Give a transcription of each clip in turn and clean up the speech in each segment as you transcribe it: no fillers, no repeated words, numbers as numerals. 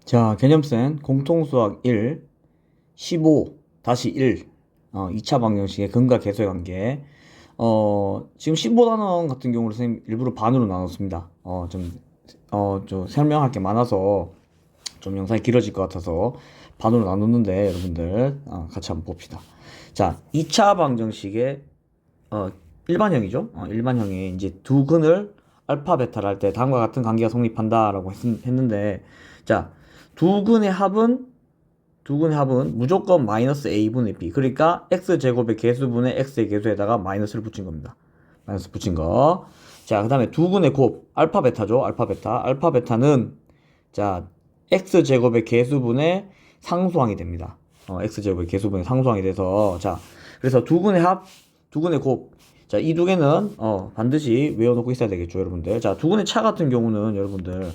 자, 개념센 공통수학 1, 15-1, 2차 방정식의 근과 계수의 관계. 지금 15단원 같은 경우는 선생님 일부러 반으로 나눴습니다. 좀 설명할 게 많아서 좀 영상이 길어질 것 같아서 반으로 나눴는데 여러분들 같이 한번 봅시다. 자, 2차 방정식의 일반형이죠. 일반형에 이제 두 근을 알파 베타를 할 때 다음과 같은 관계가 성립한다라고 했는데, 자, 두 근의 합은 무조건 마이너스 a분의 b. 그러니까 x제곱의 개수분의 x의 개수에다가 마이너스를 붙인 겁니다. 마이너스 붙인 거. 자, 그 다음에 두 근의 곱 알파 베타죠. 알파 베타. 알파 베타는 자, x제곱의 개수분의 상수항이 됩니다. x제곱의 개수분의 상수항이 돼서, 자, 그래서 두 근의 합, 두 근의 곱. 자, 이 두 개는 반드시 외워놓고 있어야 되겠죠, 여러분들. 자, 두 근의 차 같은 경우는 여러분들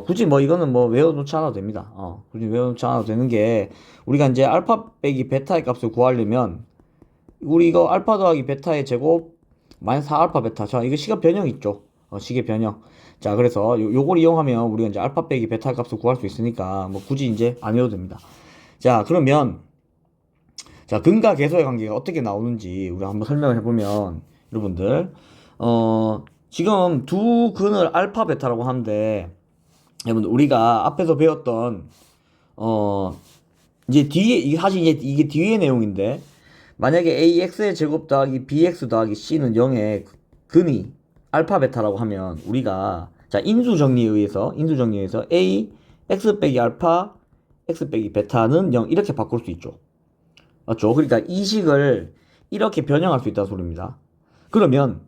굳이 뭐 이거는 뭐 외워놓지 않아도 됩니다. 굳이 외워놓지 않아도 되는 게, 우리가 이제 알파 빼기 베타의 값을 구하려면 우리 이거 알파 더하기 베타의 제곱 마이너스 4알파 베타. 자, 이거 시계 변형 있죠. 시계 변형. 자, 그래서 요걸 이용하면 우리가 이제 알파 빼기 베타의 값을 구할 수 있으니까 뭐 굳이 이제 안 외워도 됩니다. 자, 그러면 자, 근과 계수의 관계가 어떻게 나오는지 우리 한번 설명을 해보면, 여러분들 지금 두 근을 알파 베타라고 하는데, 여러분들 우리가 앞에서 배웠던 이제 뒤에 이게 뒤의 내용인데, 만약에 ax의 제곱 더하기 bx 더하기 c는 0의 근이 알파 베타라고 하면 우리가 자 인수 정리에 의해서 a x 빼기 알파 x 빼기 베타는 0 이렇게 바꿀 수 있죠. 맞죠? 그러니까 이 식을 이렇게 변형할 수 있다는 소리입니다. 그러면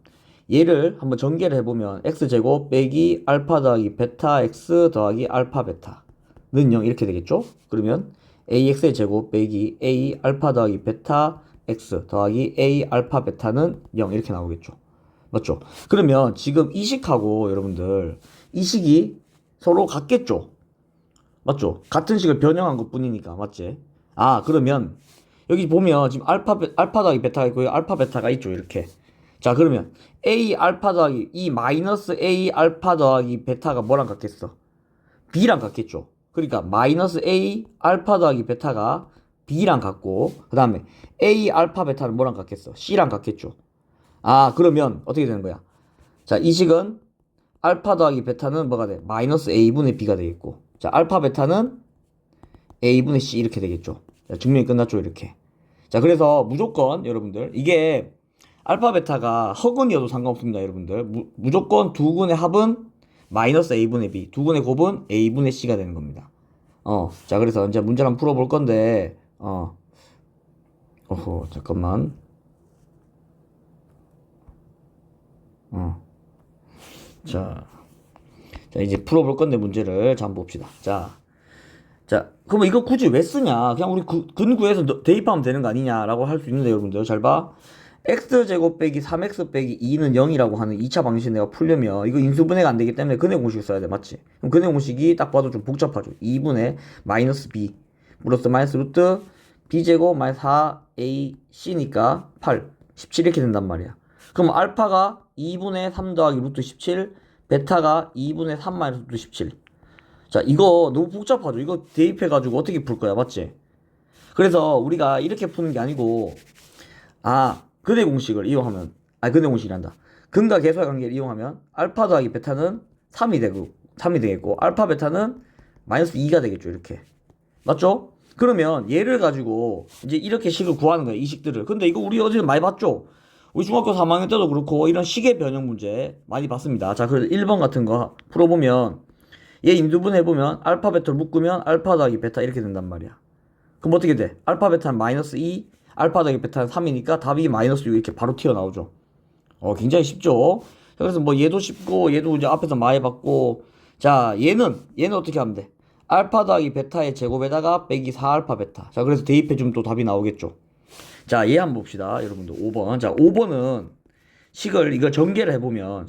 얘를 한번 전개를 해보면 x제곱 빼기 알파 더하기 베타 x 더하기 알파 베타는 0 이렇게 되겠죠? 그러면 ax의 제곱 빼기 a 알파 더하기 베타 x 더하기 a 알파 베타는 0 이렇게 나오겠죠? 맞죠? 그러면 지금 이 식하고 여러분들 이 식이 서로 같겠죠? 맞죠? 같은 식을 변형한 것 뿐이니까. 맞지? 그러면 여기 보면 지금 알파 더하기 베타가 있고요. 알파 베타가 있죠. 이렇게. 자, 그러면 a 알파 더하기 이 마이너스 a 알파 더하기 베타가 뭐랑 같겠어? b랑 같겠죠. 그러니까 마이너스 a 알파 더하기 베타가 b랑 같고, 그 다음에 a 알파 베타는 뭐랑 같겠어? c랑 같겠죠. 그러면 어떻게 되는 거야? 자, 이 식은 알파 더하기 베타는 뭐가 돼? 마이너스 a분의 b가 되겠고, 자, 알파 베타는 a분의 c 이렇게 되겠죠. 자, 증명이 끝났죠. 이렇게. 자, 그래서 무조건 여러분들 이게 알파 베타가 허근이어도 상관없습니다. 여러분들 무조건 두 근의 합은 마이너스 a분의 b, 두 근의 곱은 a분의 c가 되는 겁니다. 자, 그래서 이제 문제를 한번 풀어볼 건데, 잠깐만. 자, 이제 풀어볼 건데 문제를 자 한번 봅시다. 자, 그러면 이거 굳이 왜 쓰냐? 그냥 우리 근구에서 대입하면 되는 거 아니냐라고 할 수 있는데, 여러분들 잘 봐. x제곱 빼기 3x 빼기 2는 0이라고 하는 2차 방식 내가 풀려면 이거 인수분해가 안 되기 때문에 근해 공식을 써야 돼. 맞지? 그럼 근해 공식이 딱 봐도 좀 복잡하죠. 2분의 마이너스 b 플러스 마이너스 루트 b제곱 마이너스 4ac니까 8, 17 이렇게 된단 말이야. 그럼 알파가 2분의 3 더하기 루트 17, 베타가 2분의 3 마이너스 루트 17. 자, 이거 너무 복잡하죠. 이거 대입해가지고 어떻게 풀 거야. 맞지? 그래서 우리가 이렇게 푸는 게 아니고, 근해 공식을 이용하면, 근해 공식이란다. 근과 계수의 관계를 이용하면, 알파 더하기 베타는 3이 되겠고, 알파 베타는 마이너스 2가 되겠죠. 이렇게. 맞죠? 그러면 얘를 가지고 이제 이렇게 식을 구하는 거야. 이 식들을. 근데 이거 우리 어제 많이 봤죠? 우리 중학교 3학년 때도 그렇고, 이런 식의 변형 문제 많이 봤습니다. 자, 그래서 1번 같은 거 풀어보면, 얘 인수분 해보면 알파 베타를 묶으면 알파 더하기 베타 이렇게 된단 말이야. 그럼 어떻게 돼? 알파 베타는 마이너스 2, 알파 더하기 베타는 3이니까 답이 마이너스 6 이렇게 바로 튀어나오죠. 굉장히 쉽죠? 그래서 뭐 얘도 쉽고 얘도 이제 앞에서 많이 봤고, 자, 얘는 어떻게 하면 돼? 알파 더하기 베타의 제곱에다가 빼기 4알파 베타. 자, 그래서 대입해주면 또 답이 나오겠죠. 자, 얘 한번 봅시다. 여러분들 5번. 자, 5번은 식을 이거 전개를 해보면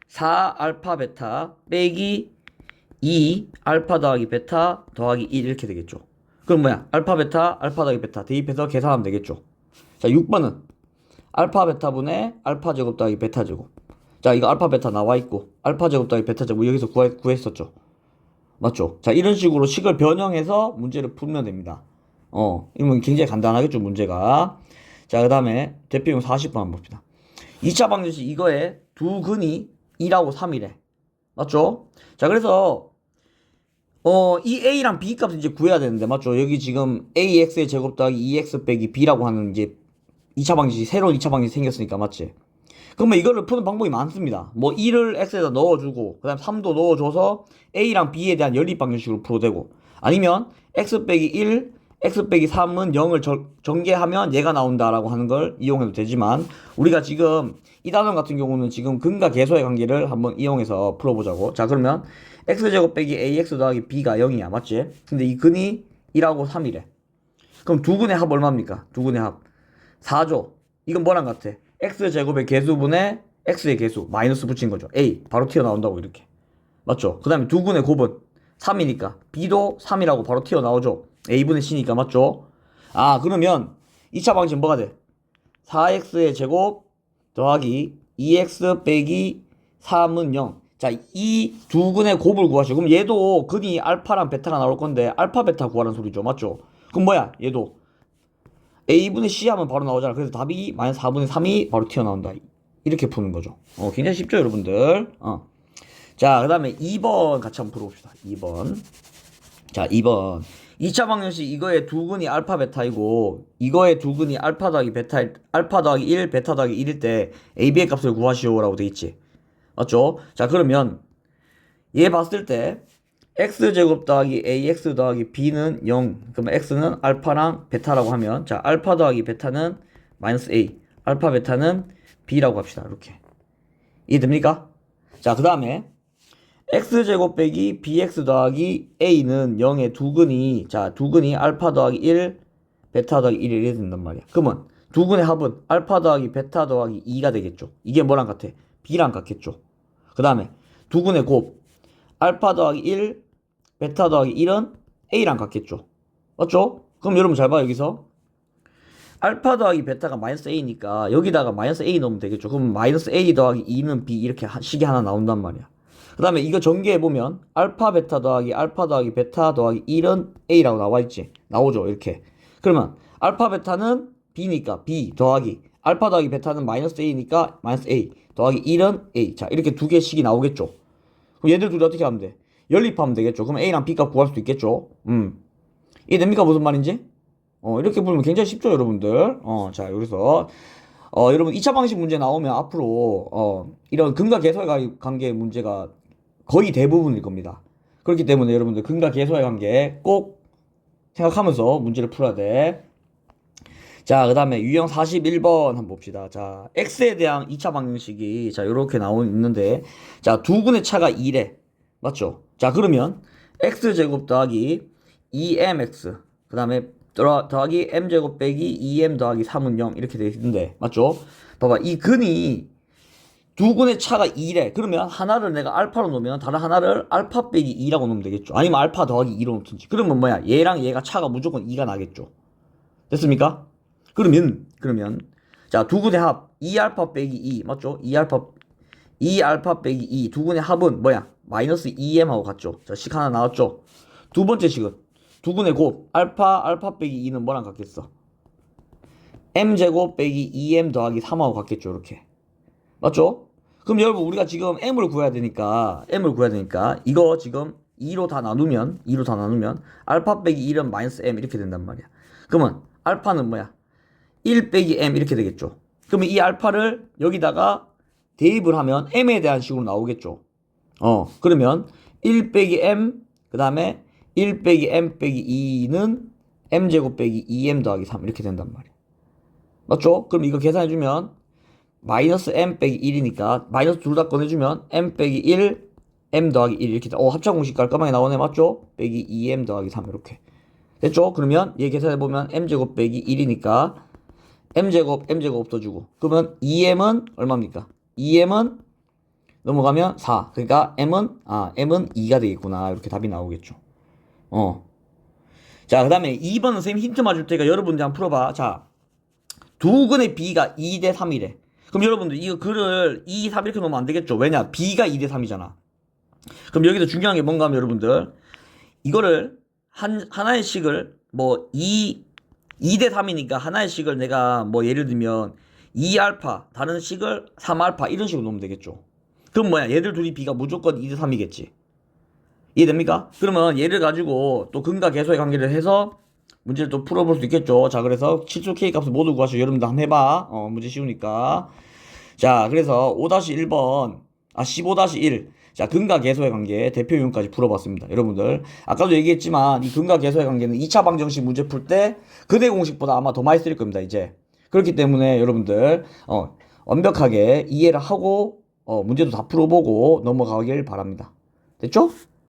4알파 베타 빼기 2 알파 더하기 베타 더하기 1 이렇게 되겠죠. 그럼 뭐야? 알파 더하기 베타 대입해서 계산하면 되겠죠. 자, 6번은 알파 베타분의 알파 제곱 더하기 베타 제곱. 자, 이거 알파 베타 나와 있고 알파 제곱 더하기 베타 제곱 여기서 구했었죠. 맞죠? 자, 이런 식으로 식을 변형해서 문제를 풀면 됩니다. 이건 굉장히 간단하겠죠, 문제가. 자, 그 다음에 대표용 40번 한번 봅시다. 2차 방정식 이거에 두 근이 2라고 3이래. 맞죠? 자, 그래서 이 a랑 b 값을 이제 구해야 되는데, 맞죠? 여기 지금 ax의 제곱 더하기 2x 빼기 b라고 하는 이제 2차 방정식, 새로운 2차 방정식이 생겼으니까, 맞지? 그러면 이거를 푸는 방법이 많습니다. 뭐 1을 x에다 넣어주고 그 다음 3도 넣어줘서 a랑 b에 대한 연립 방정식으로 풀어도 되고, 아니면 x 빼기 1, x 빼기 3은 0을 전개하면 얘가 나온다라고 하는 걸 이용해도 되지만, 우리가 지금 이 단원 같은 경우는 지금 근과 계수의 관계를 한번 이용해서 풀어보자고. 자, 그러면 x제곱 빼기 ax 더하기 b가 0이야. 맞지? 근데 이 근이 1하고 3이래. 그럼 두 근의 합 얼마입니까? 두 근의 합 4죠. 이건 뭐랑 같아? x제곱의 개수분의 x의 개수 마이너스 붙인 거죠. a 바로 튀어나온다고 이렇게. 맞죠? 그 다음에 두 근의 곱은 3이니까 b도 3이라고 바로 튀어나오죠. a분의 c니까. 맞죠? 아, 그러면 2차 방식은 뭐가 돼? 4x의 제곱 더하기 2x 빼기 3은 0. 자, 이 두 근의 곱을 구하시오. 그럼 얘도 근이 알파랑 베타가 나올 건데 알파 베타 구하라는 소리죠. 맞죠? 그럼 뭐야? 얘도 a분의 c 하면 바로 나오잖아. 그래서 답이 마이너스 4분의 3이 바로 튀어나온다. 이렇게 푸는 거죠. 굉장히 쉽죠, 여러분들? 자, 그 다음에 2번 같이 한번 풀어봅시다. 2번. 자, 2번. 2차 방정식 이거의 두 근이 알파 베타이고 이거의 두 근이 알파 더하기 베타, 알파 더하기 1, 베타 더하기 1일 때 AB의 값을 구하시오라고 돼 있지. 맞죠? 자, 그러면 얘 봤을 때 x제곱 더하기 ax 더하기 b는 0. 그러면 x는 알파랑 베타라고 하면, 자, 알파 더하기 베타는 마이너스 a, 알파 베타는 b라고 합시다. 이렇게. 이해됩니까? 자, 그 다음에 x제곱 빼기 bx 더하기 a는 0의 두 근이, 자, 두 근이 알파 더하기 1, 베타 더하기 1이 이렇게 된단 말이야. 그러면 두 근의 합은 알파 더하기 베타 더하기 2가 되겠죠. 이게 뭐랑 같아? b랑 같겠죠. 그 다음에 두 근의 곱 알파 더하기 1, 베타 더하기 1은 a랑 같겠죠. 맞죠? 그럼 여러분 잘 봐요. 여기서 알파 더하기 베타가 마이너스 a니까 여기다가 마이너스 a 넣으면 되겠죠. 그럼 마이너스 a 더하기 2는 b 이렇게 식이 하나 나온단 말이야. 그 다음에 이거 전개해보면 알파 베타 더하기 알파 더하기 베타 더하기 1은 a라고 나와있지. 나오죠. 이렇게. 그러면 알파 베타는 b니까 b 더하기 알파 더하기 베타는 마이너스 a니까 마이너스 a 더하기 1은 a. 자, 이렇게 두 개씩이 나오겠죠. 그럼 얘들 둘이 어떻게 하면 돼? 연립하면 되겠죠. 그럼 a랑 b 값 구할 수도 있겠죠. 이해됩니까? 무슨 말인지? 이렇게 보면 굉장히 쉽죠, 여러분들. 자, 여기서 여러분 2차 방식 문제 나오면 앞으로 이런 근과 계수의 관계 문제가 거의 대부분일 겁니다. 그렇기 때문에 여러분들 근과 계수의 관계 꼭 생각하면서 문제를 풀어야 돼. 자, 그 다음에 유형 41번 한번 봅시다. 자, x에 대한 2차 방정식이 자, 요렇게 있는데, 자, 두 근의 차가 2래. 맞죠? 자, 그러면 x제곱 더하기 2mx 그 다음에 더하기 m제곱 빼기 2m 더하기 3은 0 이렇게 되어 있는데, 맞죠? 봐봐, 이 근이 두 근의 차가 2래. 그러면 하나를 내가 알파로 놓으면 다른 하나를 알파 빼기 2라고 놓으면 되겠죠. 아니면 알파 더하기 2로 놓든지. 그러면 뭐야? 얘랑 얘가 차가 무조건 2가 나겠죠. 됐습니까? 그러면 자, 두 근의 합 2알파 빼기 2 맞죠? 2알파 빼기 2 두 근의 합은 뭐야? 마이너스 2m하고 같죠? 자, 식 하나 나왔죠? 두 번째 식은 두 근의 곱 알파 빼기 2는 뭐랑 같겠어? m제곱 빼기 2m 더하기 3하고 같겠죠? 이렇게. 맞죠? 그럼 여러분 우리가 지금 m을 구해야 되니까 이거 지금 2로 다 나누면 알파 빼기 1은 마이너스 m 이렇게 된단 말이야. 그러면 알파는 뭐야? 1 빼기 m 이렇게 되겠죠. 그러면 이 알파를 여기다가 대입을 하면 m에 대한 식으로 나오겠죠. 그러면 1 빼기 m 그 다음에 1 빼기 m 빼기 2는 m제곱 빼기 2m 더하기 3 이렇게 된단 말이야. 맞죠? 그럼 이거 계산해주면 마이너스 m 빼기 1이니까 마이너스 둘 다 꺼내주면 m 빼기 1 m 더하기 1 이렇게 합차공식 깔끔하게 나오네. 맞죠? 빼기 2m 더하기 3 이렇게 됐죠? 그러면 얘 계산해보면 m제곱 빼기 1이니까 m제곱 없어주고 그러면 2m은 얼마입니까? 2m은 넘어가면 4. 그러니까 m은 2가 되겠구나. 이렇게 답이 나오겠죠. 자, 그 다음에 2번은 선생님 힌트만 줄 테니까 여러분들 한번 풀어봐. 자, 두 근의 b가 2대 3이래. 그럼 여러분들 이거 글을 2, 3 이렇게 놓으면 안 되겠죠. 왜냐? B가 2대 3이잖아. 그럼 여기서 중요한 게 뭔가 하면 여러분들 이거를 하나의 식을 뭐 2대 3이니까 하나의 식을 내가 뭐 예를 들면 2알파 다른 식을 3알파 이런 식으로 놓으면 되겠죠. 그럼 뭐야? 얘들 둘이 B가 무조건 2대 3이겠지. 이해됩니까? 그러면 얘를 가지고 또 근과 계수의 관계를 해서 문제를 또 풀어볼 수 있겠죠. 자, 그래서 실수 K 값을 모두 구하시고 여러분들 한번 해봐. 문제 쉬우니까. 자, 그래서 5-1번, 15-1. 자, 근과 계수의 관계, 대표 이용까지 풀어봤습니다. 여러분들. 아까도 얘기했지만, 이 근과 계수의 관계는 2차 방정식 문제 풀 때, 근의 공식보다 아마 더 많이 쓸 겁니다, 이제. 그렇기 때문에 여러분들, 완벽하게 이해를 하고, 문제도 다 풀어보고 넘어가길 바랍니다. 됐죠?